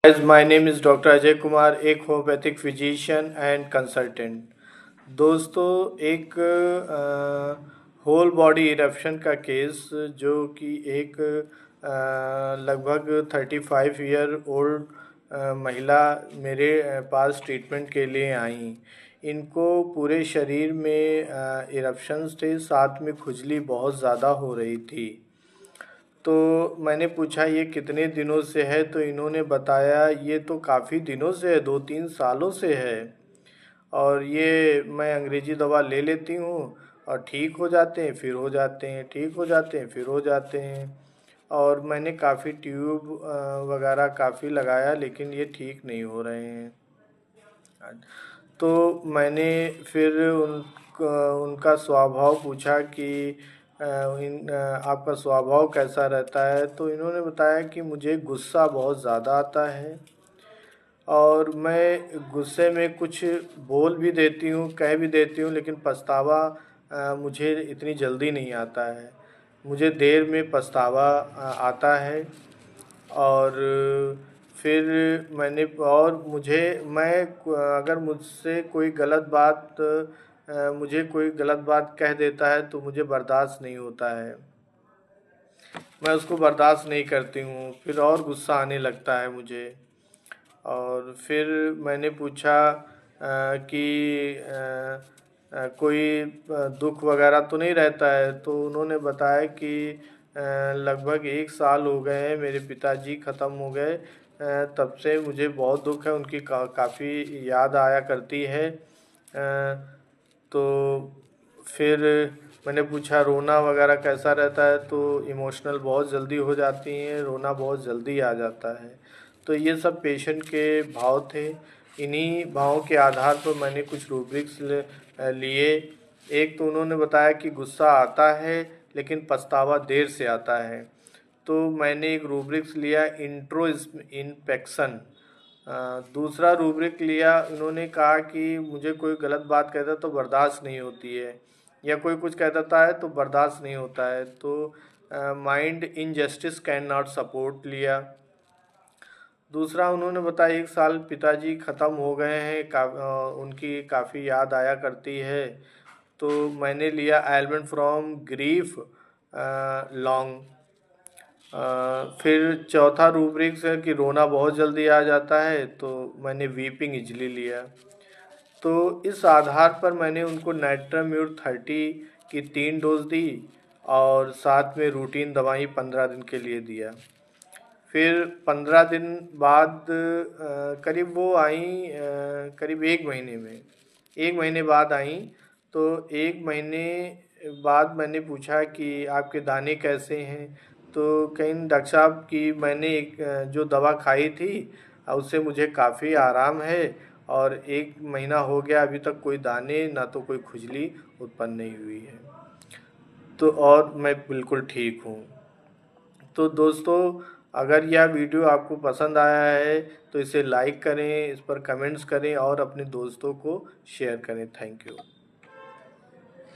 Guys, my name is doctor Ajay Kumar, एक homeopathic physician and consultant. दोस्तों, एक होल बॉडी इरप्शन का केस जो कि एक लगभग 35 ईयर ओल्ड महिला मेरे पास ट्रीटमेंट के लिए आई। इनको पूरे शरीर में इरप्शंस थे, साथ में खुजली बहुत ज़्यादा हो रही थी। तो मैंने पूछा ये कितने दिनों से है, तो इन्होंने बताया ये तो काफ़ी दिनों से है, 2-3 सालों से है। और ये मैं अंग्रेज़ी दवा ले लेती हूँ और ठीक हो जाते हैं, फिर हो जाते हैं, ठीक हो जाते हैं, फिर हो जाते हैं। और मैंने काफ़ी ट्यूब वगैरह काफ़ी लगाया, लेकिन ये ठीक नहीं हो रहे हैं। तो मैंने फिर उनका स्वभाव पूछा कि आपका स्वभाव कैसा रहता है। तो इन्होंने बताया कि मुझे गुस्सा बहुत ज़्यादा आता है और मैं गुस्से में कुछ बोल भी देती हूँ, कह भी देती हूँ, लेकिन पछतावा मुझे इतनी जल्दी नहीं आता है। मुझे देर में पछतावा आता है। और फिर मैंने और मुझे मैं अगर मुझसे कोई गलत बात मुझे कोई गलत बात कह देता है तो मुझे बर्दाश्त नहीं होता है। मैं उसको बर्दाश्त नहीं करती हूँ, फिर और गुस्सा आने लगता है मुझे। और फिर मैंने पूछा कि कोई दुख वगैरह तो नहीं रहता है। तो उन्होंने बताया कि लगभग 1 साल हो गए हैं, मेरे पिताजी ख़त्म हो गए। तब से मुझे बहुत दुख है, उनकी काफ़ी याद आया करती है। तो फिर मैंने पूछा रोना वगैरह कैसा रहता है, तो इमोशनल बहुत जल्दी हो जाती हैं, रोना बहुत जल्दी आ जाता है। तो ये सब पेशेंट के भाव थे। इन्हीं भावों के आधार पर मैंने कुछ रूब्रिक्स लिए। एक तो उन्होंने बताया कि गुस्सा आता है लेकिन पछतावा देर से आता है। तो मैंने एक रूब्रिक्स लिया, इंट्रो इन्फेक्शन। दूसरा रूब्रिक लिया, उन्होंने कहा कि मुझे कोई गलत बात कहता तो बर्दाश्त नहीं होती है, या कोई कुछ कह देता है तो बर्दाश्त नहीं होता है। तो mind injustice can not support लिया। दूसरा उन्होंने बताया 1 साल पिताजी ख़त्म हो गए हैं, उनकी काफ़ी याद आया करती है। तो मैंने लिया एलिमेंट फ्रॉम ग्रीफ लॉन्ग। फिर चौथा रूब्रिक्स है कि रोना बहुत जल्दी आ जाता है, तो मैंने वीपिंग इजली लिया। तो इस आधार पर मैंने उनको नाइट्राम्यूर 30 की 3 डोज दी और साथ में रूटीन दवाई 15 दिन के लिए दिया। फिर 15 दिन बाद करीब वो आई, करीब 1 महीने बाद आई। तो 1 महीने बाद मैंने पूछा कि आपके दाने कैसे हैं। तो कहीं डॉक्टर साहब कि मैंने एक जो दवा खाई थी उससे मुझे काफ़ी आराम है, और 1 महीना हो गया, अभी तक कोई दाने ना तो कोई खुजली उत्पन्न नहीं हुई है। तो और मैं बिल्कुल ठीक हूँ। तो दोस्तों, अगर यह वीडियो आपको पसंद आया है तो इसे लाइक करें, इस पर कमेंट्स करें और अपने दोस्तों को शेयर करें। Thank you.